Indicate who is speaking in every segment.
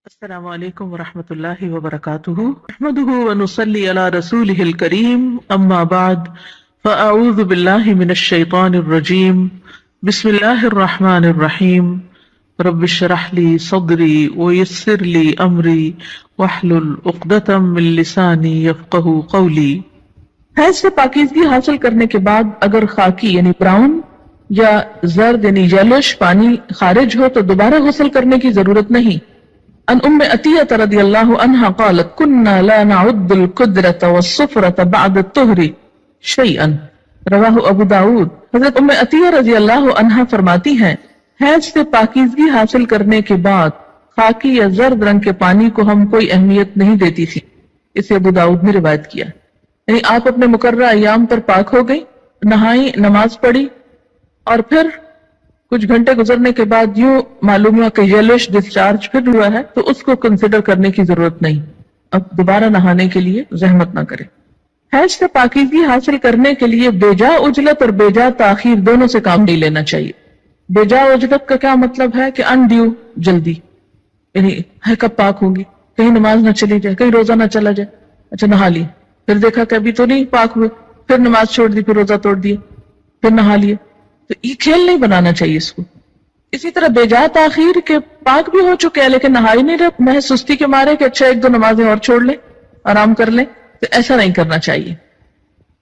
Speaker 1: السلام علیکم ورحمۃ اللہ وبرکاتہ نحمده ونصلی علی رسولہ الکریم اما بعد فاعوذ باللہ من الشیطان الرجیم بسم اللہ الرحمن الرحیم رب اشرح لی صدری ویسر لی امری واحلل عقدۃ من لسانی یفقہوا قولی۔ حیض سے پاکیزگی حاصل کرنے کے بعد اگر خاکی یعنی براؤن یا زرد یعنی یلوش پانی خارج ہو تو دوبارہ غسل کرنے کی ضرورت نہیں۔ ان ام عطیہ رضی اللہ عنہا قالت كنا لا نعد القدرة والصفرة بعد الطہر شیئا، رواہ ابو داود۔ حضرت ام عطیہ رضی اللہ عنہا فرماتی ہیں حیض سے پاکیزگی حاصل کرنے کے بعد خاکی یا زرد رنگ کے پانی کو ہم کوئی اہمیت نہیں دیتی تھی۔ اسے ابو داود نے روایت کیا، یعنی آپ اپنے مقررہ ایام پر پاک ہو گئی، نہائی، نماز پڑھی، اور پھر کچھ گھنٹے گزرنے کے بعد یوں معلوم ہوا کہ یلوش ڈسچارج پھر ہوا ہے تو اس کو کنسیڈر کرنے کی ضرورت نہیں، اب دوبارہ نہانے کے لیے زحمت نہ کرے۔ حیض سے پاکیزگی حاصل کرنے کے لیے بیجا عجلت اور بیجا تاخیر دونوں سے کام نہیں لینا چاہیے۔ بیجا عجلت کا کیا مطلب ہے کہ انڈیو جلدی، یعنی ہے کب پاک ہوں گی، کہیں نماز نہ چلی جائے، کہیں روزہ نہ چلا جائے، اچھا نہا لی، پھر دیکھا کہ ابھی تو نہیں پاک ہوئے، پھر نماز چھوڑ دی، پھر روزہ توڑ دیا، پھر نہا لیے، تو یہ کھیل نہیں بنانا چاہیے اس کو۔ اسی طرح بیجا تاخیر کے پاک بھی ہو چکے ہیں لیکن نہائی نہیں رہے، محض سستی کے مارے کہ اچھا ایک دو نمازیں اور چھوڑ لیں، آرام کر لیں، تو ایسا نہیں کرنا چاہیے۔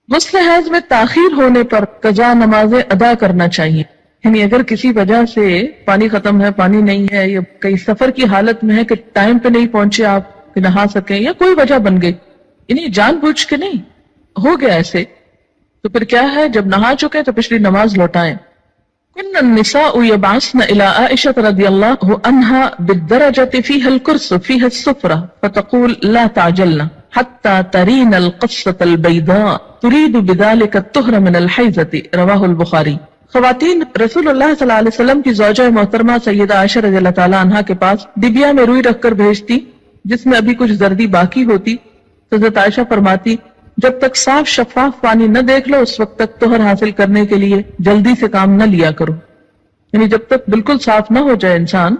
Speaker 1: غسل حیض میں تاخیر ہونے پر قضا نمازیں ادا کرنا چاہیے، یعنی اگر کسی وجہ سے پانی ختم ہے، پانی نہیں ہے، یا کئی سفر کی حالت میں ہے کہ ٹائم پہ نہیں پہنچے آپ کہ نہا سکیں، یا کوئی وجہ بن گئی، یعنی جان بوجھ کے نہیں ہو گیا ایسے، تو پھر کیا ہے، جب نہا چکے تو پچھلی نماز لوٹائیں۔ كن النساء يبعثن الى عائشة رضي الله عنها بالدرجة فيها الكرس فيها السفرة فتقول لا تعجلن حتى ترين القصة البيضاء تريد بذلك الطهر من الحيضة، رواہ البخاری۔ خواتین رسول اللہ صلی اللہ علیہ وسلم کی زوجہ محترمہ سیدہ عائشہ رضی اللہ تعالی عنہا کے پاس ڈبیا میں روئی رکھ کر بھیجتی جس میں ابھی کچھ زردی باقی ہوتی، تو حضرت عائشہ فرماتی جب تک صاف شفاف پانی نہ دیکھ لو اس وقت تک طہر حاصل کرنے کے لیے جلدی سے کام نہ لیا کرو، یعنی جب تک بالکل صاف نہ ہو جائے انسان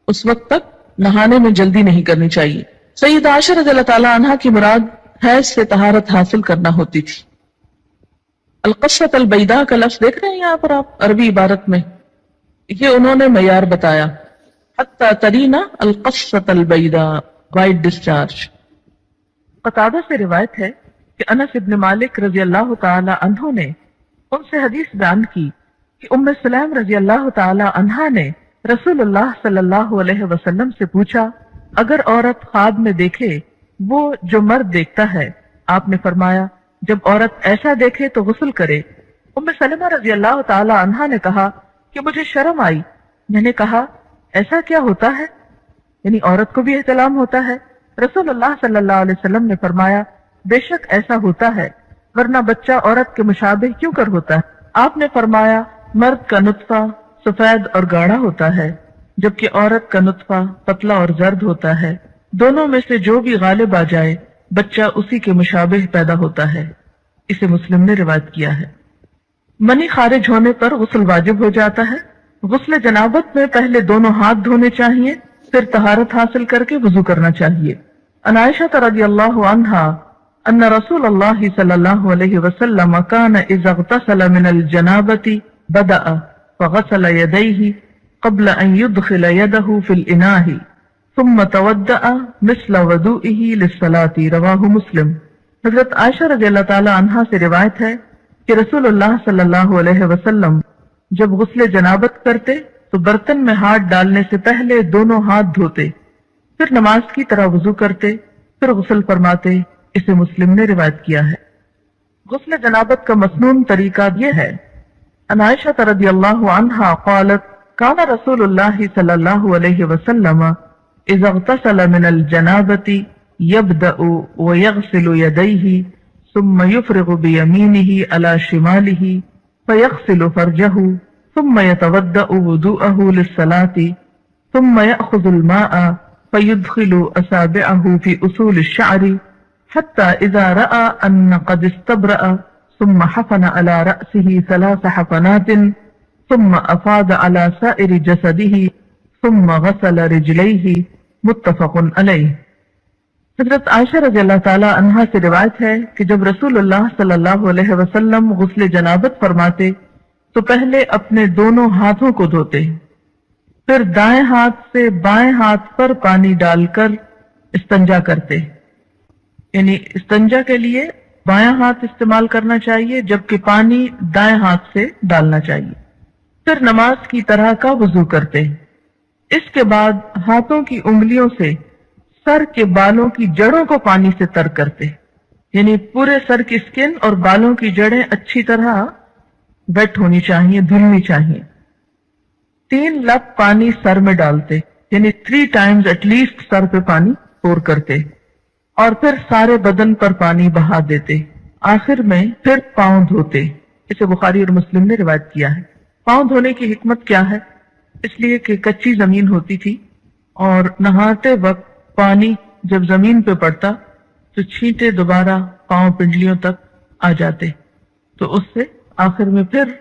Speaker 1: اس وقت تک نہانے میں جلدی نہیں کرنی چاہیے۔ سیدہ عائشہ رضی اللہ تعالی عنہا کی مراد حیض سے طہارت حاصل کرنا ہوتی تھی۔ القصۃ البیضاء کا لفظ دیکھ رہے ہیں یہاں پر آپ عربی عبارت میں، یہ انہوں نے معیار بتایا، حتی ترینا القصۃ البیضاء، وائٹ ڈسچارج۔ قتادہ سے روایت ہے کہ انس ابن مالک رضی اللہ تعالی عنہ نے ان سے حدیث بیان کی کہ ام سلیم رضی اللہ تعالی عنہا نے رسول اللہ صلی اللہ علیہ وسلم سے پوچھا اگر عورت خواب میں دیکھے وہ جو مرد دیکھتا ہے، آپ نے فرمایا جب عورت ایسا دیکھے تو غسل کرے۔ ام سلمہ رضی اللہ تعالی عنہا نے کہا کہ مجھے شرم آئی، میں نے کہا ایسا کیا ہوتا ہے، یعنی عورت کو بھی احتلام ہوتا ہے؟ رسول اللہ صلی اللہ علیہ وسلم نے فرمایا بے شک ایسا ہوتا ہے، ورنہ بچہ عورت کے مشابہ کیوں کر ہوتا ہے؟ آپ نے فرمایا مرد کا نطفہ سفید اور گاڑھا ہوتا ہے جبکہ عورت کا نطفہ پتلا اور زرد ہوتا ہے، دونوں میں سے جو بھی غالب آ جائے بچہ اسی کے مشابہ پیدا ہوتا ہے۔ اسے مسلم نے روایت کیا ہے۔ منی خارج ہونے پر غسل واجب ہو جاتا ہے۔ غسل جنابت میں پہلے دونوں ہاتھ دھونے چاہیے، پھر طہارت حاصل کر کے وضو کرنا چاہیے۔ عن عائشہ رضی اللہ عنہا ان رسول اللہ صلی اللہ علیہ وسلم كان اذا اغتسل من الجنابة بدأ فغسل يديه قبل ان يدخل يده في الاناء ثم تودأ مثل وضوئه للصلاة، رواہ مسلم۔ حضرت عائشہ رضی اللہ تعالی عنہا سے روایت ہے کہ رسول اللہ صلی اللہ علیہ وسلم جب غسل جنابت کرتے تو برتن میں ہاتھ ڈالنے سے پہلے دونوں ہاتھ دھوتے، پھر نماز کی طرح وضو کرتے، پھر غسل فرماتے۔ اسے مسلم نے روایت کیا ہے۔ غسل جنابت کا مسنون طریقہ یہ ہے، عن عائشہ رضی اللہ عنہا قالت کان رسول اللہ صلی اللہ علیہ وسلم اذا اغتسل من الجنابة يبدأ ويغسل يديه ثم يفرغ بيمينه على شماله فيغسل فرجه ثم يتودأ وضوءه للصلاة ثم يأخذ الماء فيدخل أصابعه في أصول الشعر حتى إذا رأى أن قد استبرأ ثم حفن على رأسه 3 حفنات ثم أفاض على سائر جسده ثم غسل رجليه متفق علیہ۔ حضرت عائشہ رضی اللہ تعالی عنہا سے روایت ہے کہ جب رسول اللہ صلی اللہ علیہ وسلم غسل جنابت فرماتے تو پہلے اپنے دونوں ہاتھوں کو دھوتے، پھر دائیں ہاتھ سے بائیں ہاتھ پر پانی ڈال کر استنجا کرتے، یعنی استنجا کے لیے بایاں ہاتھ استعمال کرنا چاہیے جبکہ پانی دائیں ہاتھ سے ڈالنا چاہیے، پھر نماز کی طرح کا وضو کرتے۔ اس کے بعد ہاتھوں کی انگلیوں سے سر کے بالوں کی جڑوں کو پانی سے تر کرتے، یعنی پورے سر کی سکن اور بالوں کی جڑیں اچھی طرح ویٹ ہونی چاہیے، دھلنی چاہیے۔ 3 لپ پانی سر میں ڈالتے، یعنی 3 times ایٹ لیسٹ سر پہ پانی پور کرتے، اور پھر سارے بدن پر پانی بہا دیتے، آخر میں پھر پاؤں دھوتے۔ اسے بخاری اور مسلم نے روایت کیا ہے۔ پاؤں دھونے کی حکمت کیا ہے؟ اس لیے کہ کچی زمین ہوتی تھی اور نہاتے وقت پانی جب زمین پہ پڑتا تو چھینٹے دوبارہ پاؤں پنڈلیوں تک آ جاتے، تو اس سے آخر میں پھر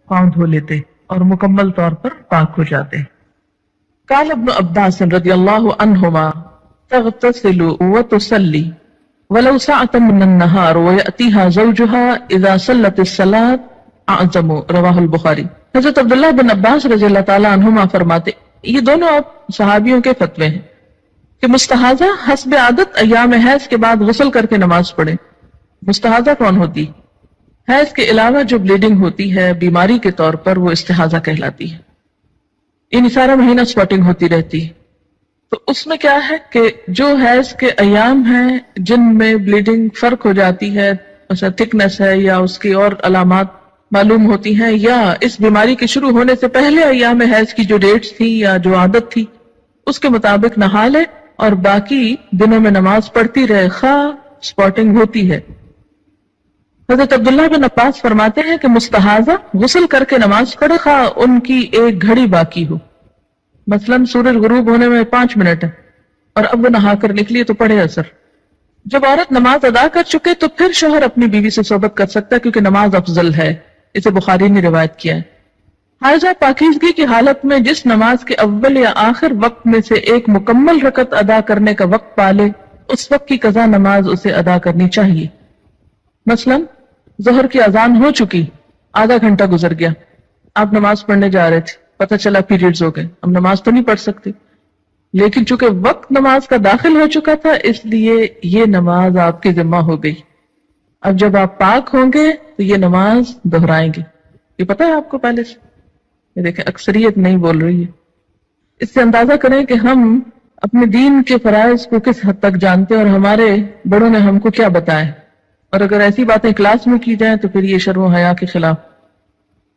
Speaker 1: پاؤں دھو لیتے اور مکمل طور پر پاک ہو جاتے۔ قال ابن عباس رضی اللہ عنہما تغتسل وتصلی ولو ساعة من النهار ويأتيها زوجها اذا صلت الصلاة اعظم، رواہ البخاری۔ حضرت عبداللہ بن عباس رضی اللہ تعالی عنہما فرماتے، یہ دونوں اب صحابیوں کے فتوے ہیں کہ مستحاضہ حسب عادت ایام حیض کے بعد غسل کر کے نماز پڑھے۔ مستحاضہ کون ہوتی؟ حیض کے علاوہ جو بلیڈنگ ہوتی ہے بیماری کے طور پر، وہ استحاضہ کہلاتی ہے، یعنی سارا مہینہ سپاٹنگ ہوتی رہتی ہے۔ تو اس میں کیا ہے کہ جو حیض کے ایام ہیں جن میں بلیڈنگ فرق ہو جاتی ہے، مثلا تھکنس ہے یا اس کی اور علامات معلوم ہوتی ہیں، یا اس بیماری کے شروع ہونے سے پہلے ایام حیض کی جو ڈیٹس تھی یا جو عادت تھی اس کے مطابق نہا لے اور باقی دنوں میں نماز پڑھتی رہے، خواہ سپاٹنگ ہوتی ہے۔ حضرت عبداللہ بن عباس فرماتے ہیں کہ مستحاضہ غسل کر کے نماز پڑھے خواہ ان کی ایک گھڑی باقی ہو، مثلاً سورج غروب ہونے میں 5 منٹ ہے اور اب وہ نہا کر نکلی تو پڑھے اثر۔ جب عورت نماز ادا کر چکے تو پھر شوہر اپنی بیوی سے صحبت کر سکتا ہے، کیونکہ نماز افضل ہے، اسے بخاری نے روایت کیا ہے۔ حائضہ پاکیزگی کی حالت میں جس نماز کے اول یا آخر وقت میں سے ایک مکمل رکعت ادا کرنے کا وقت پالے، اس وقت کی قضا نماز اسے ادا کرنی چاہیے۔ مثلا ظہر کی اذان ہو چکی، آدھا گھنٹہ گزر گیا، آپ نماز پڑھنے جا رہے تھے، پتہ چلا پیریڈز ہو گئے، اب نماز تو نہیں پڑھ سکتے، لیکن چونکہ وقت نماز کا داخل ہو چکا تھا اس لیے یہ نماز آپ کی ذمہ ہو گئی۔ اب جب آپ پاک ہوں گے تو یہ نماز دہرائیں گے۔ یہ پتہ ہے آپ کو پہلے سے؟ یہ دیکھیں اکثریت نہیں بول رہی ہے۔ اس سے اندازہ کریں کہ ہم اپنے دین کے فرائض کو کس حد تک جانتے ہیں اور ہمارے بڑوں نے ہم کو کیا بتایا، اور اگر ایسی باتیں کلاس میں کی جائیں تو پھر یہ شرم و حیا کے خلاف۔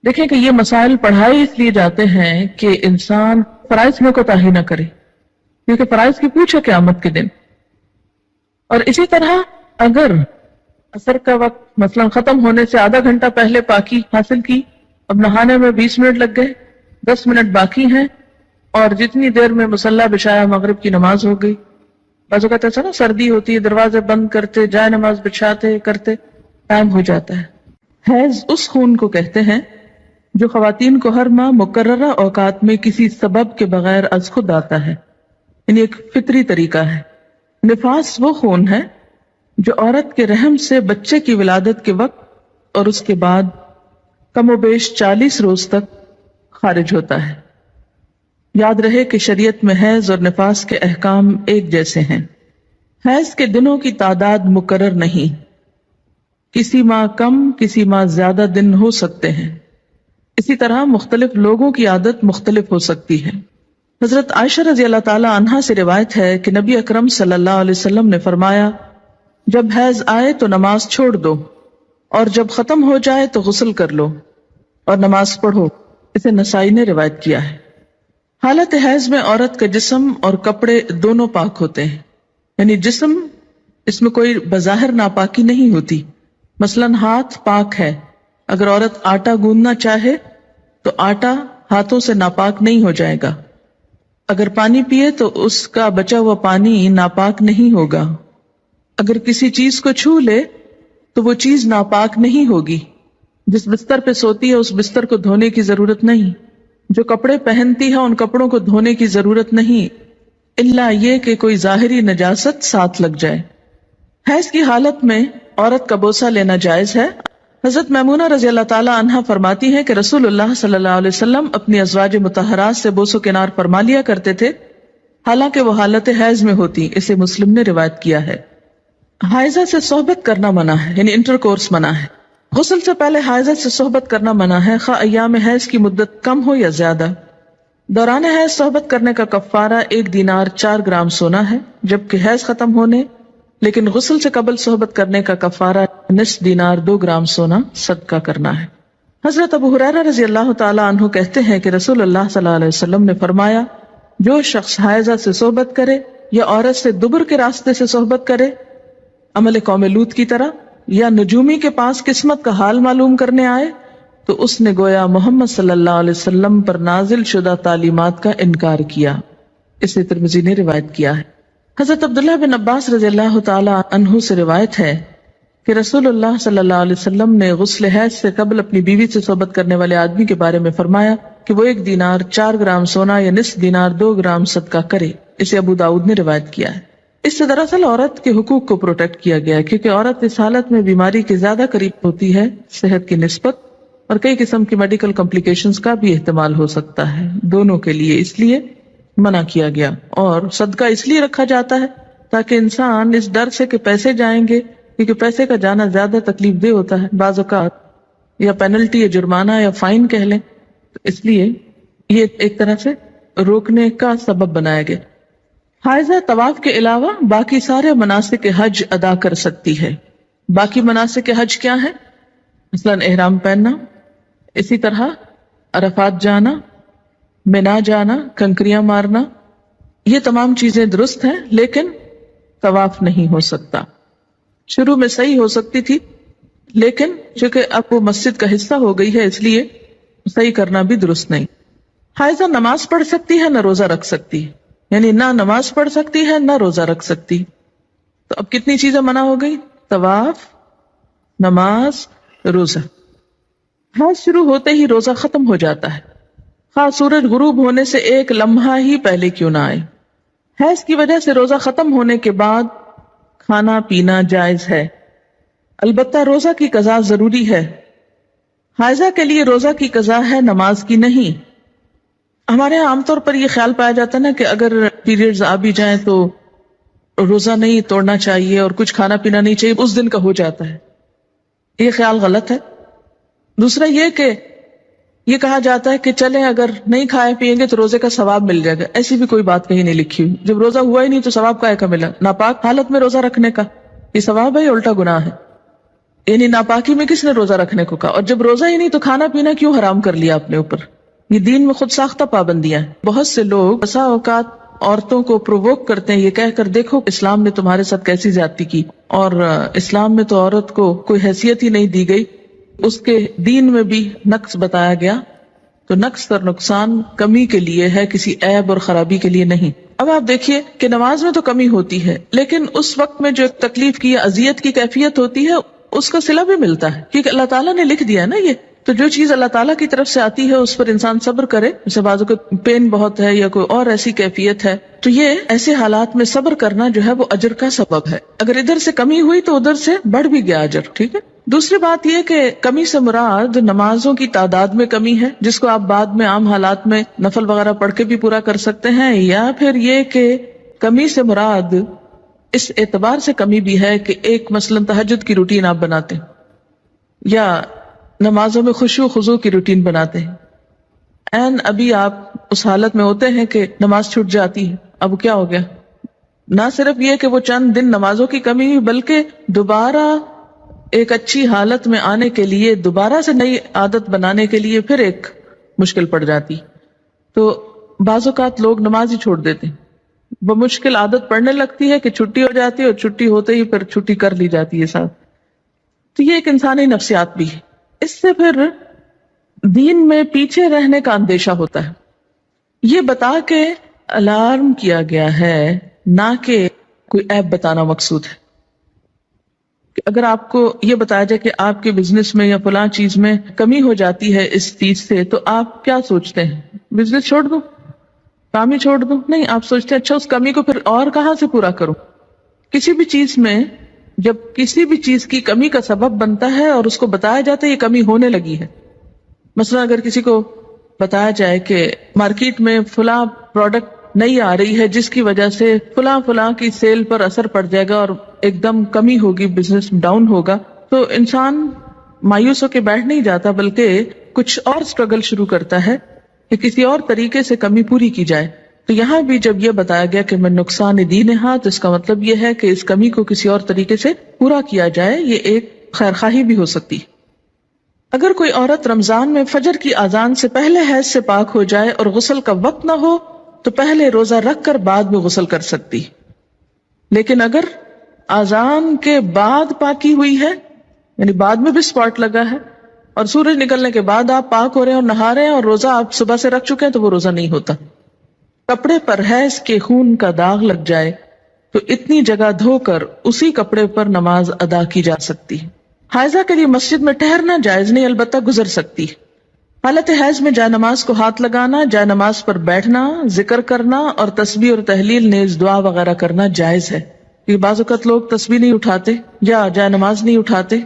Speaker 1: دیکھیں کہ یہ مسائل پڑھائے اس لیے جاتے ہیں کہ انسان فرائض میں کوتاہی نہ کرے، کیونکہ فرائض کی پوچھ ہے قیامت کے دن۔ اور اسی طرح اگر عصر کا وقت مثلا ختم ہونے سے آدھا گھنٹہ پہلے پاکی حاصل کی، اب نہانے میں 20 منٹ لگ گئے، 10 منٹ باقی ہیں، اور جتنی دیر میں مصلی بچھایا مغرب کی نماز ہو گئی۔ بعض اوقات ایسا نا سردی ہوتی ہے، دروازے بند کرتے جائے نماز بچھاتے کرتے ٹائم ہو جاتا ہے۔ حیض اس خون کو کہتے ہیں جو خواتین کو ہر ماہ مقررہ اوقات میں کسی سبب کے بغیر از خود آتا ہے، یعنی ایک فطری طریقہ ہے۔ نفاس وہ خون ہے جو عورت کے رحم سے بچے کی ولادت کے وقت اور اس کے بعد کم و بیش 40 روز تک خارج ہوتا ہے۔ یاد رہے کہ شریعت میں حیض اور نفاس کے احکام ایک جیسے ہیں۔ حیض کے دنوں کی تعداد مقرر نہیں، کسی ماہ کم کسی ماہ زیادہ دن ہو سکتے ہیں، اسی طرح مختلف لوگوں کی عادت مختلف ہو سکتی ہے۔ حضرت عائشہ رضی اللہ تعالی عنہا سے روایت ہے کہ نبی اکرم صلی اللہ علیہ وسلم نے فرمایا، جب حیض آئے تو نماز چھوڑ دو، اور جب ختم ہو جائے تو غسل کر لو اور نماز پڑھو۔ اسے نسائی نے روایت کیا ہے۔ حالت حیض میں عورت کا جسم اور کپڑے دونوں پاک ہوتے ہیں، یعنی جسم اس میں کوئی بظاہر ناپاکی نہیں ہوتی۔ مثلا ہاتھ پاک ہے، اگر عورت آٹا گوندنا چاہے تو آٹا ہاتھوں سے ناپاک نہیں ہو جائے گا، اگر پانی پیے تو اس کا بچا ہوا پانی ناپاک نہیں ہوگا، اگر کسی چیز کو چھو لے تو وہ چیز ناپاک نہیں ہوگی، جس بستر پہ سوتی ہے اس بستر کو دھونے کی ضرورت نہیں، جو کپڑے پہنتی ہے ان کپڑوں کو دھونے کی ضرورت نہیں، الا یہ کہ کوئی ظاہری نجاست ساتھ لگ جائے۔ حیض کی حالت میں عورت کا بوسہ لینا جائز ہے۔ حضرت میمونہ رضی اللہ تعالی عنہا فرماتی ہیں کہ رسول اللہ صلی اللہ علیہ وسلم اپنی ازواج مطہرات سے بوس و کنار فرما لیا کرتے تھے، حالانکہ وہ حالت حیض میں ہوتی۔ اسے مسلم نے روایت کیا ہے۔ حائضہ سے صحبت کرنا منع ہے، یعنی انٹر کورس منع ہے۔ غسل سے پہلے حائضہ سے صحبت کرنا منع ہے، خواہ ایام حیض کی مدت کم ہو یا زیادہ۔ دوران حیض صحبت کرنے کا کفارہ 1 دینار 4 گرام سونا ہے، جبکہ حیض ختم ہونے لیکن غسل سے قبل صحبت کرنے کا کفارہ نصف دینار 2 گرام سونا صدقہ کرنا ہے۔ حضرت ابو ہریرہ رضی اللہ تعالی عنہ کہتے ہیں کہ رسول اللہ صلی اللہ علیہ وسلم نے فرمایا، جو شخص حائضہ سے صحبت کرے یا عورت سے دبر کے راستے سے صحبت کرے، عمل قوم لوط کی طرح، یا نجومی کے پاس قسمت کا حال معلوم کرنے آئے، تو اس نے گویا محمد صلی اللہ علیہ وسلم پر نازل شدہ تعلیمات کا انکار کیا۔ اسے ترمذی نے روایت کیا ہے۔ حضرت عبداللہ بن عباس رضی اللہ تعالی عنہ سے روایت ہے کہ رسول اللہ صلی اللہ علیہ وسلم نے غسل حیض سے قبل اپنی بیوی سے صحبت کرنے والے آدمی کے بارے میں فرمایا کہ وہ 1 دینار 4 گرام سونا یا نصف دینار 2 گرام صدقہ کرے۔ اسے ابو داؤد نے روایت کیا ہے۔ اس سے دراصل عورت کے حقوق کو پروٹیکٹ کیا گیا ہے، کیونکہ عورت اس حالت میں بیماری کے زیادہ قریب ہوتی ہے صحت کی نسبت، اور کئی قسم کی میڈیکل کمپلیکیشنز کا بھی احتمال ہو سکتا ہے دونوں کے لیے، اس لیے منع کیا گیا۔ اور صدقہ اس لیے رکھا جاتا ہے تاکہ انسان اس ڈر سے کہ پیسے جائیں گے، کیونکہ پیسے کا جانا زیادہ تکلیف دہ ہوتا ہے بعض اوقات، یا پینلٹی یا جرمانہ یا فائن کہہ لیں، تو اس لیے یہ ایک طرح سے روکنے کا سبب بنایا گیا۔ حائضہ طواف کے علاوہ باقی سارے مناسک حج ادا کر سکتی ہے۔ باقی مناسک حج کیا ہیں؟ مثلا احرام پہننا، اسی طرح عرفات جانا، مینا جانا، کنکریاں مارنا، یہ تمام چیزیں درست ہیں، لیکن طواف نہیں ہو سکتا۔ شروع میں صحیح ہو سکتی تھی، لیکن چونکہ اب وہ مسجد کا حصہ ہو گئی ہے، اس لیے صحیح کرنا بھی درست نہیں۔ حائضہ نماز پڑھ سکتی ہے، نہ روزہ رکھ سکتی ہے، یعنی نہ نماز پڑھ سکتی ہے نہ روزہ رکھ سکتی۔ تو اب کتنی چیزیں منع ہو گئی؟ طواف، نماز، روزہ۔ حیض شروع ہوتے ہی روزہ ختم ہو جاتا ہے، خواہ سورج غروب ہونے سے 1 لمحہ ہی پہلے کیوں نہ آئے۔ حیض کی وجہ سے روزہ ختم ہونے کے بعد کھانا پینا جائز ہے، البتہ روزہ کی قضا ضروری ہے۔ حائضہ کے لیے روزہ کی قضا ہے، نماز کی نہیں۔ ہمارے یہاں عام طور پر یہ خیال پایا جاتا ہے نا کہ اگر پیریڈز آ بھی جائیں تو روزہ نہیں توڑنا چاہیے اور کچھ کھانا پینا نہیں چاہیے، اس دن کا ہو جاتا ہے۔ یہ خیال غلط ہے۔ دوسرا یہ کہ یہ کہا جاتا ہے کہ چلیں اگر نہیں کھائے پیئیں گے تو روزے کا ثواب مل جائے گا، ایسی بھی کوئی بات کہیں نہیں لکھی ہوئی۔ جب روزہ ہوا ہی نہیں تو ثواب کائے کا ملا؟ ناپاک حالت میں روزہ رکھنے کا یہ ثواب ہے یا الٹا گناہ ہے؟ یعنی ناپاکی میں کس نے روزہ رکھنے کو کہا؟ اور جب روزہ ہی نہیں تو کھانا پینا کیوں حرام کر لیا اپنے اوپر؟ یہ دین میں خود ساختہ پابندیاں ہیں۔ بہت سے لوگ بسا اوقات عورتوں کو پرووک کرتے ہیں یہ کہہ کر، دیکھو اسلام نے تمہارے ساتھ کیسی زیادتی کی، اور اسلام میں تو عورت کو کوئی حیثیت ہی نہیں دی گئی، اس کے دین میں بھی نقص بتایا گیا۔ تو نقص اور نقصان کمی کے لیے ہے، کسی عیب اور خرابی کے لیے نہیں۔ اب آپ دیکھیے کہ نماز میں تو کمی ہوتی ہے، لیکن اس وقت میں جو ایک تکلیف کی یا اذیت کی کیفیت ہوتی ہے اس کا صلہ بھی ملتا ہے، کیونکہ اللہ تعالیٰ نے لکھ دیا ہے نا یہ۔ تو جو چیز اللہ تعالیٰ کی طرف سے آتی ہے اس پر انسان صبر کرے، جیسے بعضوں کو پین بہت ہے یا کوئی اور ایسی کیفیت ہے، تو یہ ایسے حالات میں صبر کرنا جو ہے وہ اجر کا سبب ہے۔ اگر ادھر سے کمی ہوئی تو ادھر سے بڑھ بھی گیا اجر، ٹھیک ہے۔ دوسری بات یہ کہ کمی سے مراد نمازوں کی تعداد میں کمی ہے، جس کو آپ بعد میں عام حالات میں نفل وغیرہ پڑھ کے بھی پورا کر سکتے ہیں، یا پھر یہ کہ کمی سے مراد اس اعتبار سے کمی بھی ہے کہ ایک مثلا تہجد کی روٹین آپ بناتے ہیں، یا نمازوں میں خشوع خضوع کی روٹین بناتے ہیں، ابھی آپ اس حالت میں ہوتے ہیں کہ نماز چھوٹ جاتی ہے، اب کیا ہو گیا؟ نہ صرف یہ کہ وہ چند دن نمازوں کی کمی ہوئی، بلکہ دوبارہ ایک اچھی حالت میں آنے کے لیے، دوبارہ سے نئی عادت بنانے کے لیے پھر ایک مشکل پڑ جاتی۔ تو بعض اوقات لوگ نماز ہی چھوڑ دیتے ہیں، وہ مشکل عادت پڑنے لگتی ہے کہ چھٹی ہو جاتی ہے، اور چھٹی ہوتے ہی پھر چھٹی کر لی جاتی ہے ساتھ۔ تو یہ ایک انسانی نفسیات بھی ہے۔ اس سے پھر دین میں پیچھے رہنے کا اندیشہ ہوتا ہے۔ یہ بتا کے الارم کیا گیا ہے، نہ کہ کوئی عیب بتانا مقصود ہے۔ کہ اگر آپ کو یہ بتایا جائے کہ آپ کے بزنس میں یا فلاں چیز میں کمی ہو جاتی ہے اس چیز سے، تو آپ کیا سوچتے ہیں؟ بزنس چھوڑ دو؟ کام ہی چھوڑ دوں؟ نہیں، آپ سوچتے ہیں اچھا اس کمی کو پھر اور کہاں سے پورا کروں. کسی بھی چیز میں جب کسی بھی چیز کی کمی کا سبب بنتا ہے اور اس کو بتایا جاتا ہے یہ کمی ہونے لگی ہے، مثلا اگر کسی کو بتایا جائے کہ مارکیٹ میں فلاں پروڈکٹ نہیں آ رہی ہے جس کی وجہ سے فلاں کی سیل پر اثر پڑ جائے گا اور ایک دم کمی ہوگی، بزنس ڈاؤن ہوگا، تو انسان مایوس ہو کے بیٹھ نہیں جاتا بلکہ کچھ اور اسٹرگل شروع کرتا ہے کہ کسی اور طریقے سے کمی پوری کی جائے. تو یہاں بھی جب یہ بتایا گیا کہ میں نقصان دین ہاں، تو اس کا مطلب یہ ہے کہ اس کمی کو کسی اور طریقے سے پورا کیا جائے. یہ ایک خیرخواہی بھی ہو سکتی. اگر کوئی عورت رمضان میں فجر کی اذان سے پہلے حیض سے پاک ہو جائے اور غسل کا وقت نہ ہو تو پہلے روزہ رکھ کر بعد میں غسل کر سکتی. لیکن اگر اذان کے بعد پاکی ہوئی ہے، یعنی بعد میں بھی اسپاٹ لگا ہے اور سورج نکلنے کے بعد آپ پاک ہو رہے ہیں اور نہا رہے ہیں اور روزہ آپ صبح سے رکھ چکے ہیں، تو وہ روزہ نہیں ہوتا. کپڑے پر حیض کے خون کا داغ لگ جائے تو اتنی جگہ دھو کر اسی کپڑے پر نماز ادا کی جا سکتی. حائضہ کے لیے مسجد میں ٹھہرنا جائز نہیں، البتہ گزر سکتی. حالت حیض میں جائے نماز کو ہاتھ لگانا، جائے نماز پر بیٹھنا، ذکر کرنا اور تسبیح اور تحلیل نیز دعا وغیرہ کرنا جائز ہے. یہ بعض اوقات لوگ تسبیح نہیں اٹھاتے یا جائے نماز نہیں اٹھاتے،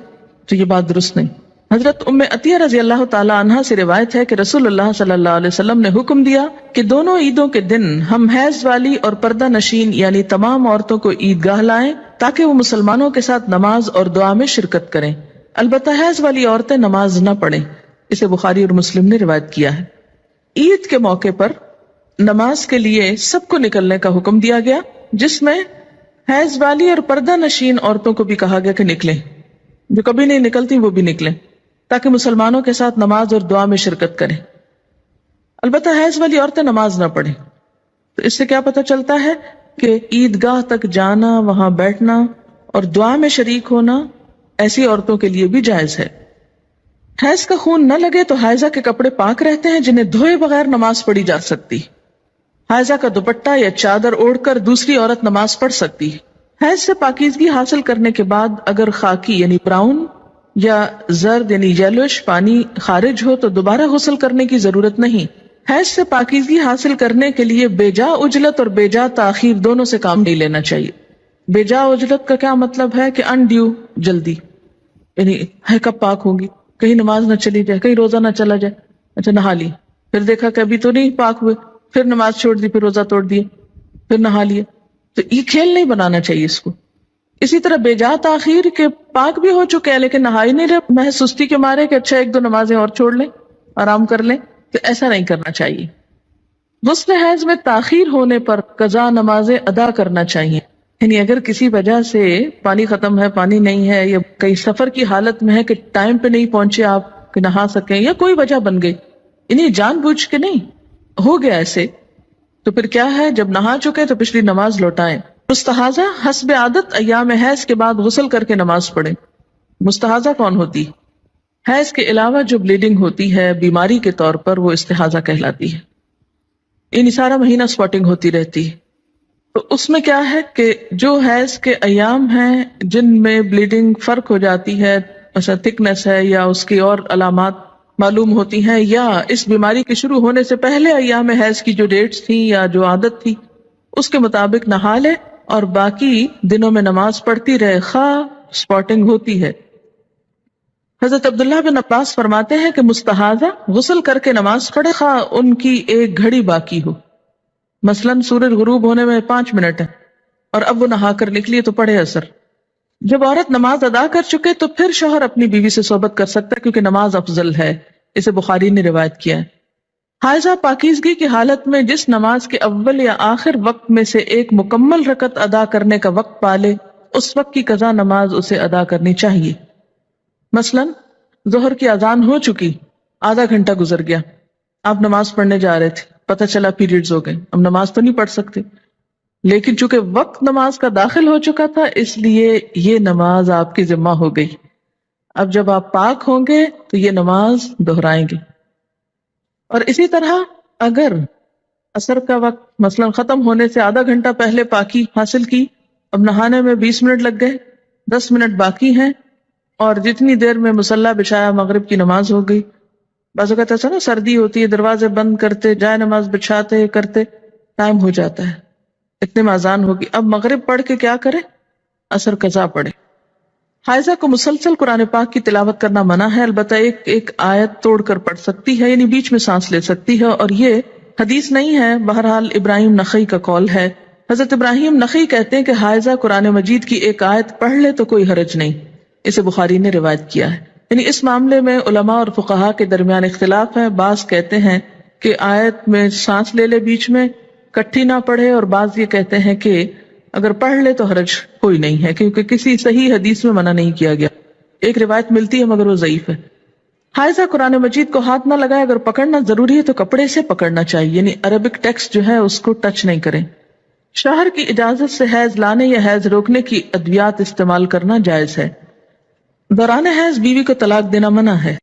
Speaker 1: تو یہ بات درست نہیں. حضرت ام عطیہ رضی اللہ تعالی عنہا سے روایت ہے کہ رسول اللہ صلی اللہ علیہ وسلم نے حکم دیا کہ دونوں عیدوں کے دن ہم حیض والی اور پردہ نشین یعنی تمام عورتوں کو عیدگاہ لائیں تاکہ وہ مسلمانوں کے ساتھ نماز اور دعا میں شرکت کریں. البتہ حیض والی عورتیں نماز نہ پڑھیں. اسے بخاری اور مسلم نے روایت کیا ہے. عید کے موقع پر نماز کے لیے سب کو نکلنے کا حکم دیا گیا، جس میں حیض والی اور پردہ نشین عورتوں کو بھی کہا گیا کہ نکلیں. جو کبھی نہیں نکلتی وہ بھی نکلیں تاکہ مسلمانوں کے ساتھ نماز اور دعا میں شرکت کریں. البتہ حیض والی عورتیں نماز نہ پڑھیں. تو اس سے کیا پتہ چلتا ہے کہ عیدگاہ تک جانا، وہاں بیٹھنا اور دعا میں شریک ہونا ایسی عورتوں کے لیے بھی جائز ہے. حیض کا خون نہ لگے تو حائضہ کے کپڑے پاک رہتے ہیں جنہیں دھوئے بغیر نماز پڑھی جا سکتی. حائضہ کا دوپٹہ یا چادر اوڑھ کر دوسری عورت نماز پڑھ سکتی. حیض سے پاکیزگی حاصل کرنے کے بعد اگر خاکی یعنی براؤن یا زرد یعنی یلوش پانی خارج ہو تو دوبارہ غسل کرنے کی ضرورت نہیں. حیض سے پاکیزگی حاصل کرنے کے لیے بے جا عجلت اور بے جا تاخیر دونوں سے کام نہیں لینا چاہیے. بے جا عجلت کا کیا مطلب ہے کہ انڈیو جلدی، یعنی ہے کب پاک ہوگی، کہیں نماز نہ چلی جائے، کہیں روزہ نہ چلا جائے. اچھا نہا لی، پھر دیکھا کہ ابھی تو نہیں پاک ہوئے، پھر نماز چھوڑ دی، پھر روزہ توڑ دیے، پھر نہا لیے. تو یہ کھیل نہیں بنانا چاہیے اس کو. اسی طرح بے جا تاخیر کے پاک بھی ہو چکے ہیں لیکن نہائی نہیں رہے، محض سستی کے مارے کہ اچھا ایک دو نمازیں اور چھوڑ لیں، آرام کر لیں، تو ایسا نہیں کرنا چاہیے. غسل حیض میں تاخیر ہونے پر قضا نمازیں ادا کرنا چاہیے. یعنی اگر کسی وجہ سے پانی ختم ہے، پانی نہیں ہے، یا کئی سفر کی حالت میں ہے کہ ٹائم پہ نہیں پہنچے آپ کہ نہا سکیں، یا کوئی وجہ بن گئی، یعنی جان بوجھ کے نہیں ہو گیا ایسے، تو پھر کیا ہے، جب نہا چکے تو پچھلی نماز لوٹائیں. مستحاضہ حسب عادت ایام حیض کے بعد غسل کر کے نماز پڑھیں. مستحاضہ کون ہوتی؟ حیض کے علاوہ جو بلیڈنگ ہوتی ہے بیماری کے طور پر، وہ استحاضہ کہلاتی ہے. یعنی سارا مہینہ سپاٹنگ ہوتی رہتی ہے. تو اس میں کیا ہے کہ جو حیض کے ایام ہیں جن میں بلیڈنگ فرق ہو جاتی ہے، مثلا تھکنس ہے یا اس کی اور علامات معلوم ہوتی ہیں، یا اس بیماری کے شروع ہونے سے پہلے ایام حیض کی جو ڈیٹس تھیں یا جو عادت تھی اس کے مطابق نہا لے اور باقی دنوں میں نماز پڑھتی رہے خواہ سپاٹنگ ہوتی ہے. حضرت عبداللہ بن عباس فرماتے ہیں کہ مستحاضہ غسل کر کے نماز پڑھے خواہ ان کی ایک گھڑی باقی ہو. مثلاً سورج غروب ہونے میں 5 منٹ ہے اور اب وہ نہا کر نکلی تو پڑھے اثر. جب عورت نماز ادا کر چکے تو پھر شوہر اپنی بیوی سے صحبت کر سکتا ہے کیونکہ نماز افضل ہے. اسے بخاری نے روایت کیا ہے. حائضہ پاکیزگی کی حالت میں جس نماز کے اول یا آخر وقت میں سے ایک مکمل رکعت ادا کرنے کا وقت پالے اس وقت کی قضا نماز اسے ادا کرنی چاہیے. مثلاً ظہر کی اذان ہو چکی، آدھا گھنٹہ گزر گیا، آپ نماز پڑھنے جا رہے تھے، پتہ چلا پیریڈز ہو گئے، اب نماز تو نہیں پڑھ سکتے، لیکن چونکہ وقت نماز کا داخل ہو چکا تھا اس لیے یہ نماز آپ کی ذمہ ہو گئی. اب جب آپ پاک ہوں گے تو یہ نماز دہرائیں گے. اور اسی طرح اگر عصر کا وقت مثلا ختم ہونے سے آدھا گھنٹہ پہلے پاکی حاصل کی، اب نہانے میں 20 منٹ لگ گئے، 10 منٹ باقی ہیں، اور جتنی دیر میں مصلی بچھایا مغرب کی نماز ہو گئی. بعض اوقات ایسا نا سردی ہوتی ہے، دروازے بند کرتے، جائے نماز بچھاتے کرتے ٹائم ہو جاتا ہے، اتنے میں اذان ہوگی، اب مغرب پڑھ کے کیا کرے؟ عصر قضا پڑھے۔ حائضہ کو مسلسل قرآن پاک کی تلاوت کرنا منع ہے، البتہ ایک ایک آیت توڑ کر پڑھ سکتی ہے، یعنی بیچ میں سانس لے سکتی ہے، اور یہ حدیث نہیں ہے، بہرحال ابراہیم نخعی کا قول ہے۔ حضرت ابراہیم نخعی کہتے ہیں کہ حائضہ قرآن مجید کی ایک آیت پڑھ لے تو کوئی حرج نہیں، اسے بخاری نے روایت کیا ہے۔ یعنی اس معاملے میں علماء اور فقہاء کے درمیان اختلاف ہے، بعض کہتے ہیں کہ آیت میں سانس لے لے بیچ میں، کٹھی نہ پڑھے، اور بعض یہ کہتے ہیں کہ اگر پڑھ لے تو حرج کوئی نہیں ہے، کیونکہ کسی صحیح حدیث میں منع نہیں کیا گیا۔ ایک روایت ملتی ہے مگر وہ ضعیف ہے۔ حائضہ قرآن مجید کو ہاتھ نہ لگائے، اگر پکڑنا ضروری ہے تو کپڑے سے پکڑنا چاہیے، یعنی عربک ٹیکسٹ جو ہے اس کو ٹچ نہیں کریں۔ شوہر کی اجازت سے حیض لانے یا حیض روکنے کی ادویات استعمال کرنا جائز ہے۔ دوران حیض بیوی کو طلاق دینا منع ہے۔